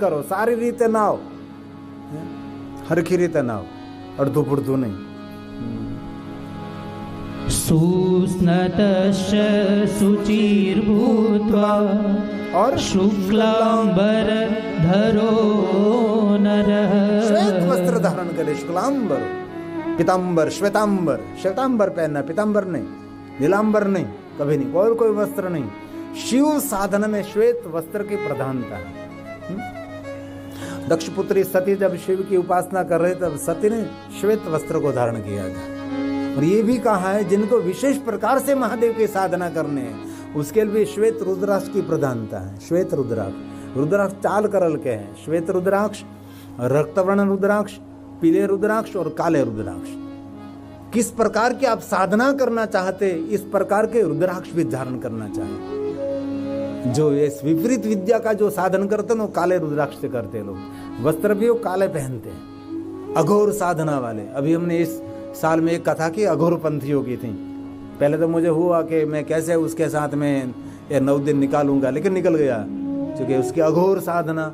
करो, सारी रीते नाव, हरखी रीते नाव, अर्धु पुर्धु नहीं। सुस्नतश्च शुचिर्भूत्वा और शुक्लांबर धरो नरः। श्वेत वस्त्र धारण करे, शुक्लांबर, पीतांबर, श्वेतांबर, श्वेतांबर पहनना, पीतांबर नहीं, नीलांबर नहीं, कभी नहीं, और कोई वस्त्र नहीं। शिव साधन में श्वेत वस्त्र की प्रधानता है। दक्ष पुत्री सती जब शिव की उपासना कर रहे तब सती ने श्वेत वस्त्र को धारण किया था। और ये भी कहा है जिनको विशेष प्रकार से महादेव की साधना करने हैं उसके लिए श्वेत रुद्राक्ष की प्रधानता है। श्वेत रुद्राक्ष, रुद्राक्ष चाल करल के हैं, श्वेत रुद्राक्ष, रक्तवर्ण रुद्राक्ष, पीले रुद्राक्ष और काले रुद्राक्ष। किस प्रकार की आप साधना करना चाहते इस प्रकार के रुद्राक्ष भी धारण करना चाहिए। जो इस विपरीत विद्या का जो साधन करते हैं वो काले रुद्राक्ष से करते हैं लोग, वस्त्र भी वो काले पहनते हैं, अघोर साधना वाले। अभी हमने इस साल में एक कथा की अघोर पंथियों की थी। पहले तो मुझे हुआ कि मैं कैसे उसके साथ में ये 9 दिन निकालूंगा, लेकिन निकल गया क्योंकि उसकी अघोर साधना,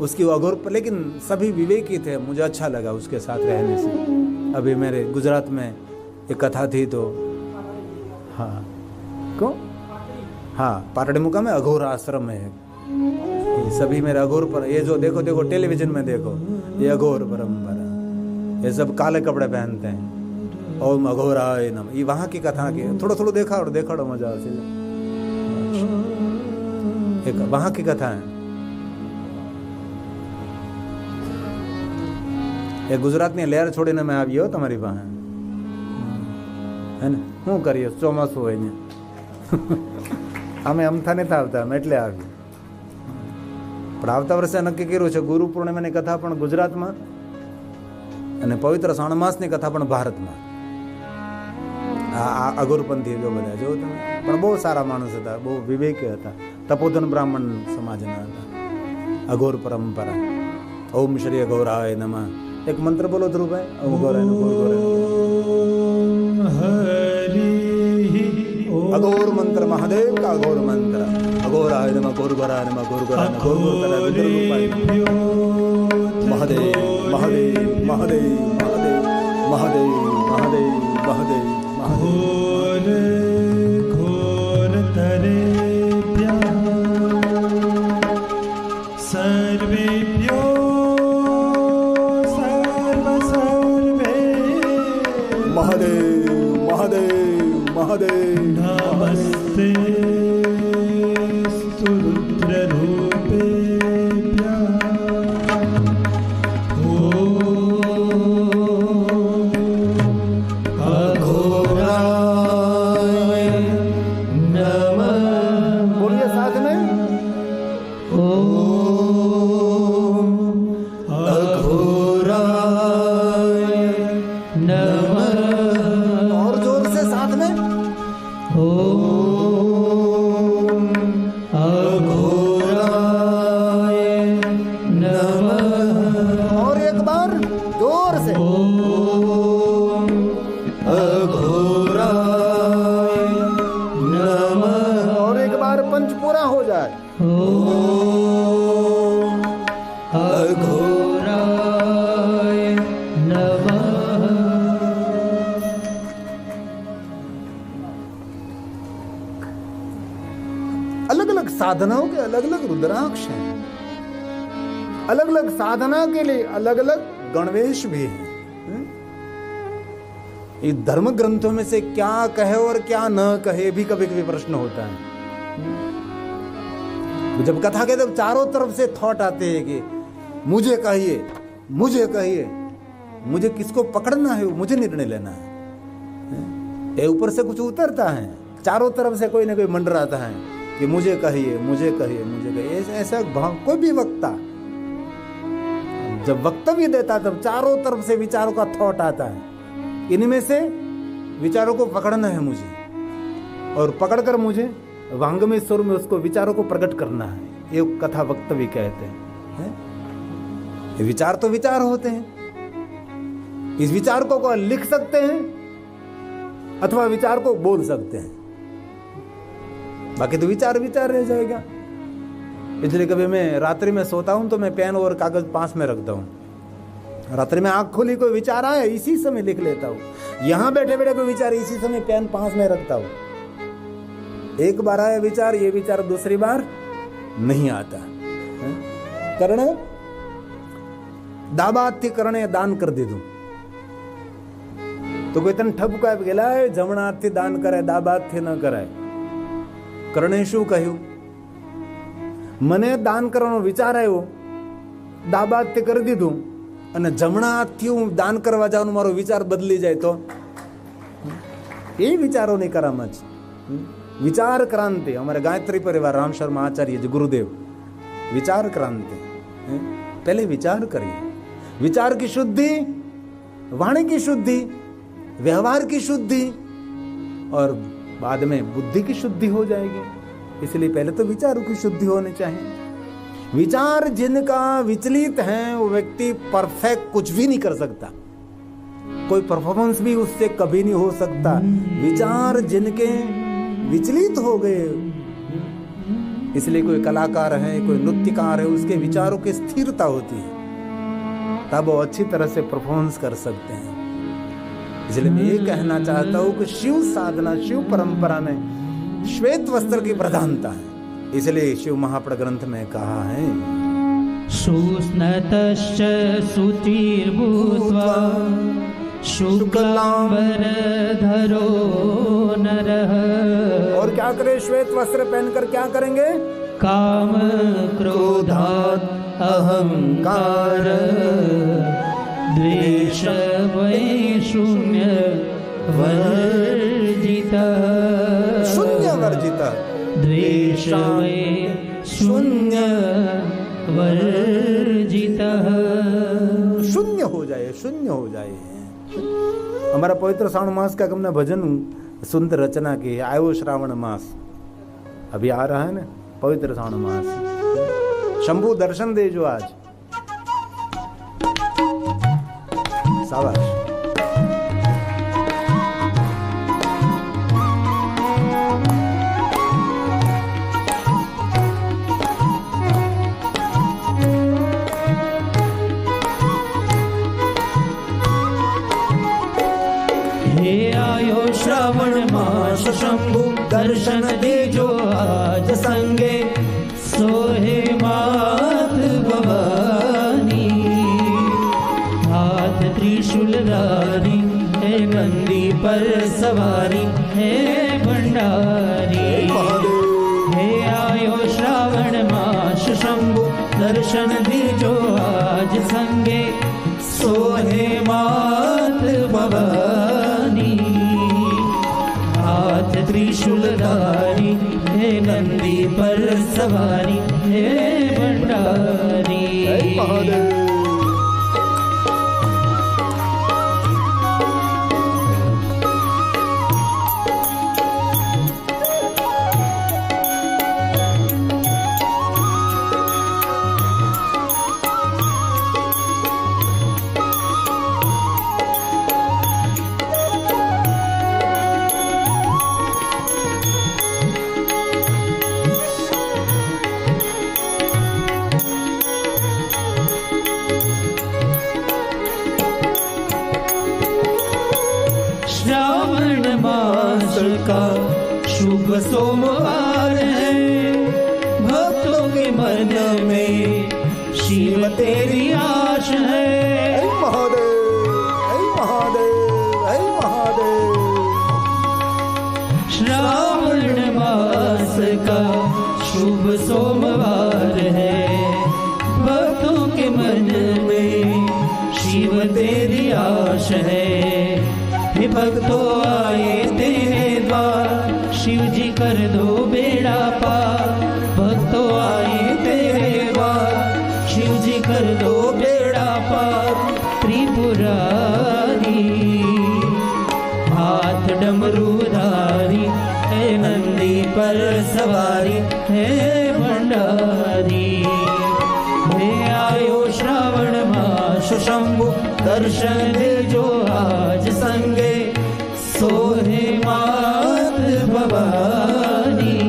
उसकी अघोर, लेकिन सभी विवेकी थे, मुझे अच्छा लगा उसके साथ रहने से। अभी मेरे गुजरात में एक कथा थी तो हाँ को हाँ पाटड़ी मुका में अघोर आश्रम है, ये सभी मेरे अघोर पर, ये जो देखो देखो टेलीविजन में देखो ये अघोर परंपरा, ये सब काले कपड़े पहनते हैं, ओम अघोराय नमः। ये वहाँ की कथा की थोड़ा थोड़ा देखा और देखा और मजा से एक वहाँ की कथा है। એ ગુજરાતની લહેર છોડીને મેં આવ્યો તમારી પાસે, હે ને? શું કરીએ, ચોમાસું હોય ને અમે અમથા નથી આવતા, અમે એટલે આવ્યું. પણ આવતા વર્ષે નક્કી કર્યું છે ગુરુ પૂર્ણિમાની કથા પણ ગુજરાતમાં અને પવિત્ર શ્રાવણ માસની કથા પણ ભારતમાં. આ અઘોરપંથી જો બધા જો તમે, પણ બહુ સારા માણસ હતા, બહુ વિવેકી હતા, તપોધન બ્રાહ્મણ સમાજના હતા. અઘોર પરંપરા. ઓમ શ્રી અઘોરાય નમઃ. एक मंत्र बोलो ध्रुव भाई. अघोर मंत्र, महादेव का अघोर मंत्र. अघोराय नमः, घोरघोराय नमः, घोरघोराय नमः, घोरघोराय महादेव महादेव महादेव महादेव महादेव महादेव महादेव महादेव. घोर तरे सर्वेभ्यो महादेव महादेव महादेव. नमस्ते रुद्ररूपेभ्यः. अघोराय नमः. बोलिए साथ में. ओम अघोराय नमः. ओम अघोराय नमः. और एक बार जोर से. ओम अघोराय नमः. और एक बार पंच पूरा हो जाए. ओम अघोराय नमः. अलग अलग साधनाओं के अलग अलग रुद्राक्ष हैं, अलग अलग साधना के लिए अलग अलग गणवेश भी हैं. ये धर्म ग्रंथों में से क्या कहे और क्या न कहे भी कभी कभी प्रश्न होता है. जब कथा के तब चारों तरफ से थॉट आते हैं कि मुझे कहिए, मुझे कहिए, मुझे किसको पकड़ना है, मुझे निर्णय लेना है. ये ऊपर से कुछ उतरता है, चारों तरफ से कोई ना कोई मंडराता है कि मुझे कहिए, मुझे कहिए, मुझे कहिए. ऐसा भाव कोई भी वक्ता जब वक्तव्य देता तब चारों तरफ से विचारों का थॉट आता है. इनमें से विचारों को पकड़ना है मुझे, और पकड़कर मुझे वांगमय स्वर में उसको विचारों को प्रकट करना है. ये कथा वक्तव्य कहते हैं. ये विचार तो विचार होते हैं. इस विचार को लिख सकते हैं अथवा विचार को बोल सकते हैं, बाकी तो विचार विचार रह जाएगा. इसलिए कभी मैं रात्रि में सोता हूँ तो मैं पेन और कागज पास में रखता हूँ। रात्रि में आँख खोली कोई विचार आए इसी समय लिख लेता हूँ। यहाँ बैठे बैठे कोई विचार इसी समय पेन पास में रखता हूँ। एक बार आया विचार, ये विचार दूसरी बार नहीं आता। करण दाबाती करणे दान कर दीधું તો કોઈ તને ઠપકો આપી ગયેલા જમણાથી દાન કરાય દાબાથી ન કરાય। કરણે શું કહ્યું? મને દાન કરવાનો વિચાર આવ્યો, દાબાથી કરી દીધું અને જમણા હાથથી હું દાન કરવા જાઉં મારો વિચાર બદલી જાય તો એ વિચારોની કરામત છે। વિચાર ક્રાંતિ અમારે ગાયત્રી પરિવાર રામ શર્મા આચાર્ય जी गुरुदेव विचार क्रांति। पहले विचार करिए, विचार की शुद्धि, वाणी की शुद्धि, व्यवहार की शुद्धि और बाद में बुद्धि की शुद्धि हो जाएगी। इसलिए पहले तो विचारों की शुद्धि होनी चाहिए। विचार जिनका विचलित है वो व्यक्ति परफेक्ट कुछ भी नहीं कर सकता, कोई परफॉर्मेंस भी उससे कभी नहीं हो सकता। विचार जिनके विचलित हो गए, इसलिए कोई कलाकार है, कोई नृत्यकार है, उसके विचारों की स्थिरता होती है, तब वो अच्छी तरह से परफॉर्मेंस कर सकते हैं। इसलिए मैं ये कहना चाहता हूँ कि शिव साधना, शिव परंपरा में श्वेत वस्त्र की प्रधानता है। इसलिए शिव महापड़ ग्रंथ में कहा है सुस्नतश्च सुचिर्भूत्वा शुक्लांबरधरो नरः। और क्या करे? श्वेत वस्त्र पहनकर क्या करेंगे? काम क्रोधात् अहंकार द्वेष शून्य वर्जितः। शून्य वर्जितः, द्वेष शून्य वर्जितः। शून्य हो जाए, शून्य हो जाए। हमारा पवित्र श्रावण मास का हमने भजन सुंदर रचना की। आयो श्रावण मास, अभी आ रहा है ना पवित्र श्रावण मास। शंभू दर्शन दे जो आज, शाबाश। श्रावण मास शंभु दर्शन देजो आज संगे, सोहे मात भवानी। हाथ त्रिशूलधारी है, नंदी पर सवारी है भंडारी। हे आयो श्रावण मास शंभु दर्शन देजो आज संगे, सोहे मात भवानी। हाथ त्रिशूलधारी है, नंदी पर सवारी है भंडारी। का शुभ सोमवार है, भक्तों के मन में शिव तेरी आश है। श्रावण मास का शुभ सोमवार है, भक्तों के मन में शिव तेरी आश है। हे भक्तों आए तेरे द्वार, शिव जी कर दो बेड़ा पार। भक्तों आए तेरे द्वार, शिव जी कर दो बेड़ा पार। त्रिपुरारी हाथ डमरूधारी है, नंदी पर सवारी है भंडारी। हे आयो श्रावण मास शंभु दर्शन जो आज संगे, सोहे मात भवानी।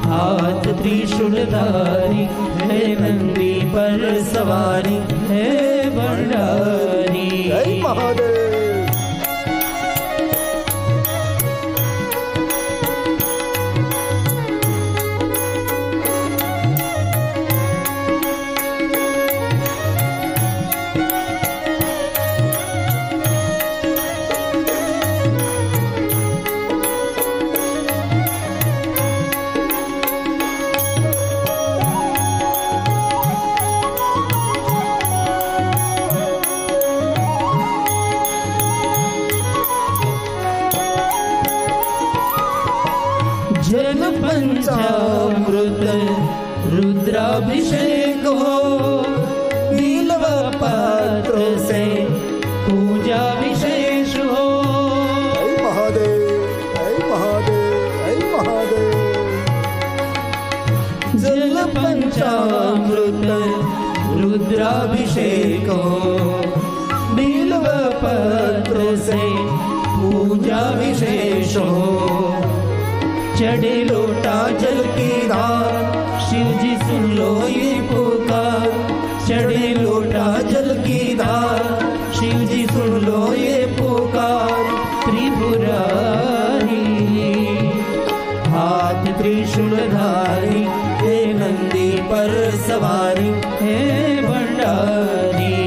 हाथ त्रिशूल त्रिशूलधारी है नंदी पर सवारी है भंडारी। जय महादेव। जल पंचामृत रुद्राभिषेक हो, बिल्व पात्र से पूजा विशेष हो। जय महादेव, जय महादेव, जय महादेव। जल पंचामृत रुद्राभिषेक हो, बिल्व पत्र से पूजा विशेष हो। चढ़े लोटा जल की धार, शिव जी सुन लो ये पुकार। चढ़े लोटा जल की धार, शिव जी सुन लो ये पुकार। त्रिपुरारी हाथ त्रिशूलधारी हे नंदी पर सवारी हे भंडारी।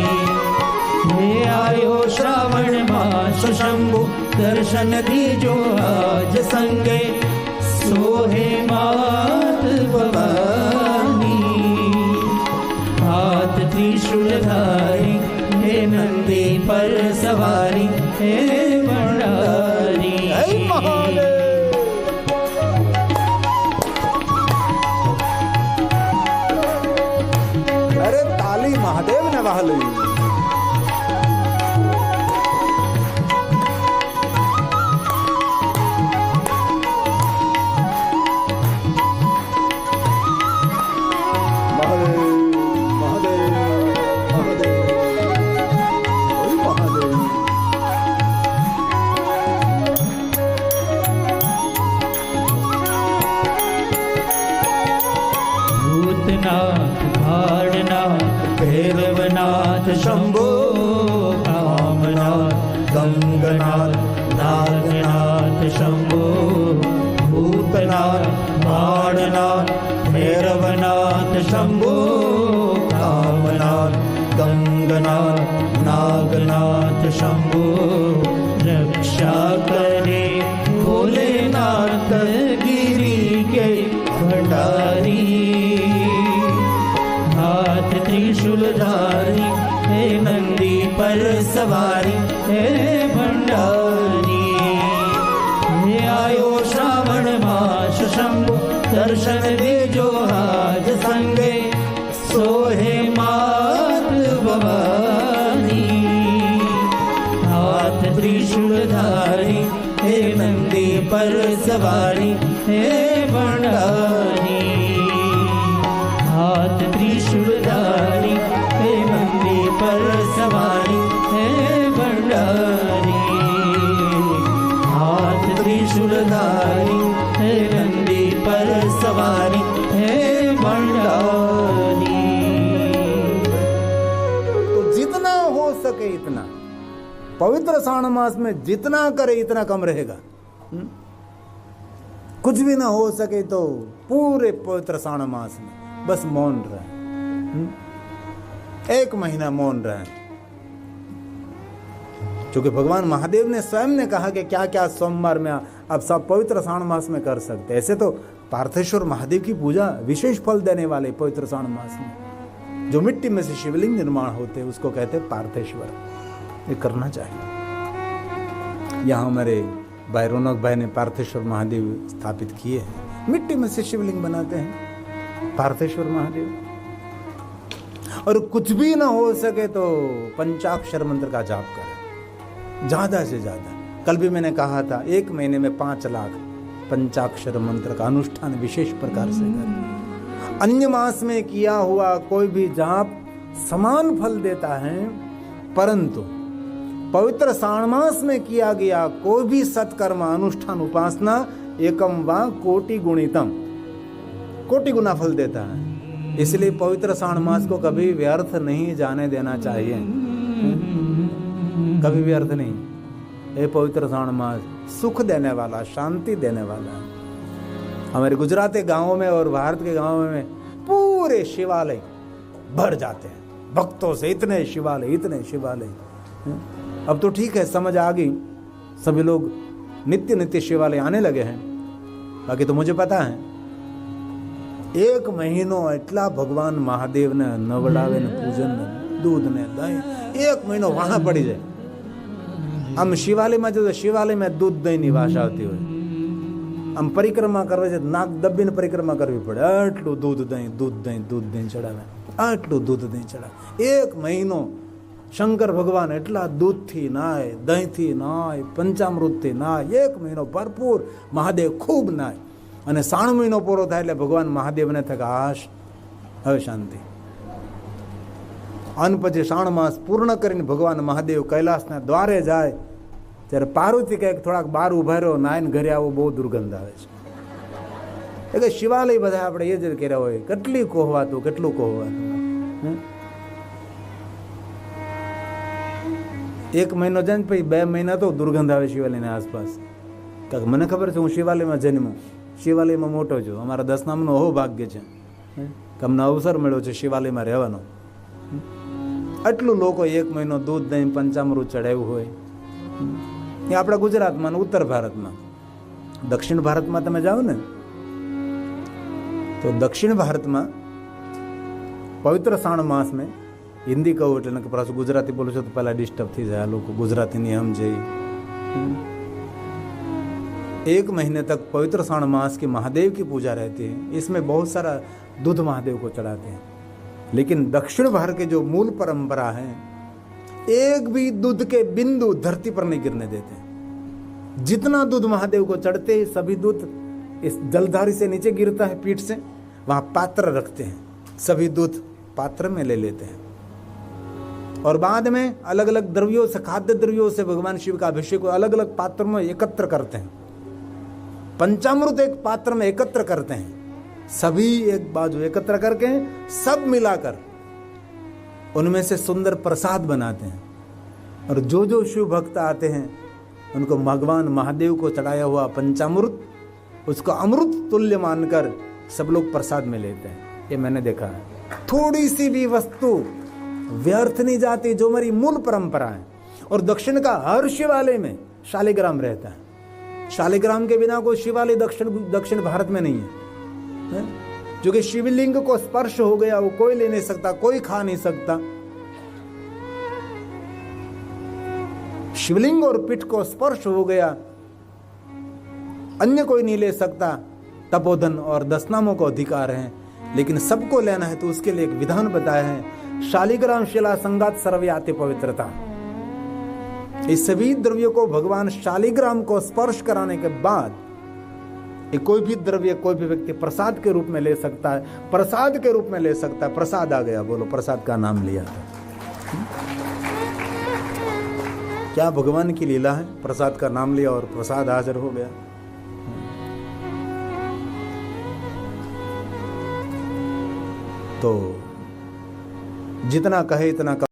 हे आयो श्रावण मास शंभु, दर्शन दीजो आज संगे। सोहे मात भवानी हाथ त्रिशूलधारी हे नंदी पर सवारी हे भंडारी। जय महादेव। अरे ताली महादेव ने वाली। भैरवनाथ शंभो, कामनाथ गंगनाथ नागनाथ शंभो। भूतनाथ बाणनाथ भैरवनाथ शंभो, कामनाथ गंगनाथ नागनाथ शंभो। रक्षा करे भोलेनाथ गिरी के भंडारी। हाथ त्रिशूलधारी हे नंदी पर सवारी हे भंडारी। हे आयो श्रावण मास शंभु, दर्शन दीजो आज संगे। सोहे मात भवानी हाथ त्रिशूलधारी हे नंदी पर सवारी हे भंडारी। हाथ त्रिशूलधारी हे नंदी पर सवारी हे भंडारी। हाथ त्रिशूलधारी हे नंदी पर सवारी हे भंडारी। तो जितना हो सके इतना पवित्र श्रावण मास में जितना करे इतना कम रहेगा। कुछ भी ना हो सके तो पूरे पवित्र श्रावण मास में बस मौन रहे, 1 महीना मौन रहे। क्योंकि भगवान महादेव ने स्वयं ने कहा कि क्या क्या सोमवार में अब सब पवित्र श्रावण मास में कर सकते। ऐसे तो पार्थेश्वर महादेव की पूजा विशेष फल देने वाले पवित्र श्रावण मास में जो मिट्टी में से शिवलिंग निर्माण होते हैं उसको कहते हैं पार्थेश्वर। ये करना चाहिए। यहाँ हमारे भाई रौनक भाई ने पार्थेश्वर महादेव स्थापित किए हैं, मिट्टी में से शिवलिंग बनाते हैं पार्थेश्वर महादेव। और कुछ भी ना हो सके तो पंचाक्षर मंत्र का जाप करें ज्यादा से ज्यादा। कल भी मैंने कहा था 1 महीने में 5 लाख पंचाक्षर मंत्र का अनुष्ठान विशेष प्रकार से करें। अन्य मास में किया हुआ कोई भी जाप समान फल देता है, परंतु पवित्र श्रावण मास में किया गया कोई भी सत्कर्म अनुष्ठान उपासना एकम वा कोटि गुणितम, कोटि गुना फल देता है। इसलिए पवित्र श्रावण मास को कभी व्यर्थ नहीं जाने देना चाहिए, कभी व्यर्थ नहीं। ये पवित्र श्रावण मास सुख देने वाला, शांति देने वाला है। हमारे गुजराती गांवों में और भारत के गांवों में पूरे शिवालय भर जाते हैं भक्तों से, इतने शिवालय, इतने शिवालय। अब तो ठीक है, समझ आ गई, सभी लोग नित्य नित्य शिवालय आने लगे हैं। बाकी तो मुझे पता है 1 महीनो એટલા ભગવાન મહાદેવને નવડાવે ને પૂજન दूध ने दही 1 મહિનો वहां पड़ी जाए। આમ શિવાલયમાં જો શિવાલયમાં दूध દહીંની વાસ આવતી હોય, આમ પરિક્રમા કરવી છે, નાક દબીને પરિક્રમા કરવી પડે, આટલું दूध દહીં ચડાવે, આટલું दूध દહીં ચડાવે। 1 મહિનો શંકર ભગવાન એટલા દૂધથી નાય, દહીંથી નાય, પંચામૃતથી નાય, 1 મહિનો ભરપૂર મહાદેવ ખૂબ નાય। અને 3 મહિનો પૂરો થાય એટલે ભગવાન મહાદેવને થાય કે હાશ હવે શાંતિ। અને પછી 3 માસ પૂર્ણ કરીને ભગવાન મહાદેવ કૈલાસના દ્વારે જાય ત્યારે પાર્વતી કહે થોડાક બહાર ઉભા રહ્યો, નાઈને ઘરે આવો, બહુ દુર્ગંધ આવે છે। એટલે શિવાલય બધા આપણે એ જ કર્યા હોય, કેટલી કોહવાતું, કેટલું કોહવાતું। 1 મહિનો જાય ને પછી 2 મહિના તો દુર્ગંધ આવે શિવાલયની આસપાસ। કારણ મને ખબર છે, હું શિવાલયમાં જન્મ્યો, શિવાલયમાં મોટો છું, અમારા 10નામનો અહો ભાગ્ય છે કે અમને અવસર મળ્યો છે શિવાલયમાં રહેવાનો। આટલું લોકો 1 મહિનો दूध દહીં પંચામૃત ચડાવ્યું હોય એ આપણા ગુજરાતમાં, ઉત્તર ભારતમાં। દક્ષિણ ભારતમાં તમે જાઓ ને તો દક્ષિણ ભારતમાં પવિત્ર શ્રાવણ માસ में हिंदी कहूँ એટલે કે પાછું ગુજરાતી બોલું છું તો પહેલાં ડિસ્ટર્બ થઈ જાય, આ લોકો ગુજરાતી નિયમ છે। 1 महीने तक पवित्र श्रावण मास की महादेव की पूजा रहती है। इसमें बहुत सारा दूध महादेव को चढ़ाते हैं। लेकिन दक्षिण भारत के जो मूल परंपरा है, एक भी दूध के बिंदु धरती पर नहीं गिरने देते। जितना दूध महादेव को चढ़ते हैं सभी दूध इस जलधारी से नीचे गिरता है, पीठ से, वहां पात्र रखते हैं, सभी दूध पात्र में ले लेते हैं और बाद में अलग अलग द्रव्यों से, खाद्य द्रव्यों से भगवान शिव का अभिषेक अलग अलग पात्र में एकत्र करते हैं। पंचामृत एक पात्र में एकत्र करते हैं, सभी एक बाजू एकत्र करके सब मिलाकर उनमें से सुंदर प्रसाद बनाते हैं और जो जो शिव भक्त आते हैं उनको भगवान महादेव को चढ़ाया हुआ पंचामृत उसको अमृत तुल्य मानकर सब लोग प्रसाद में लेते हैं। ये मैंने देखा है। थोड़ी सी भी वस्तु व्यर्थ नहीं जाती, जो हमारी मूल परंपरा है। और दक्षिण का हर शिवालय में शालिग्राम रहता है। शालिग्राम के बिना कोई शिवालय दक्षिण भारत में नहीं है। जो कि शिवलिंग को स्पर्श हो गया वो कोई ले नहीं सकता, कोई खा नहीं सकता। शिवलिंग और पीठ को स्पर्श हो गया अन्य कोई नहीं ले सकता। तपोधन और 10नामों को अधिकार है, लेकिन सबको लेना है तो उसके लिए एक विधान बताया है। शालिग्राम शिला संगात सर्वयाति पवित्रता। इस सभी द्रव्यों को भगवान शालिग्राम को स्पर्श कराने के बाद कोई भी द्रव्य कोई भी व्यक्ति प्रसाद के रूप में ले सकता है, प्रसाद के रूप में ले सकता है। प्रसाद आ गया, बोलो प्रसाद का नाम लिया था। क्या भगवान की लीला है, प्रसाद का नाम लिया और प्रसाद हाजिर हो गया। तो जितना कहे इतना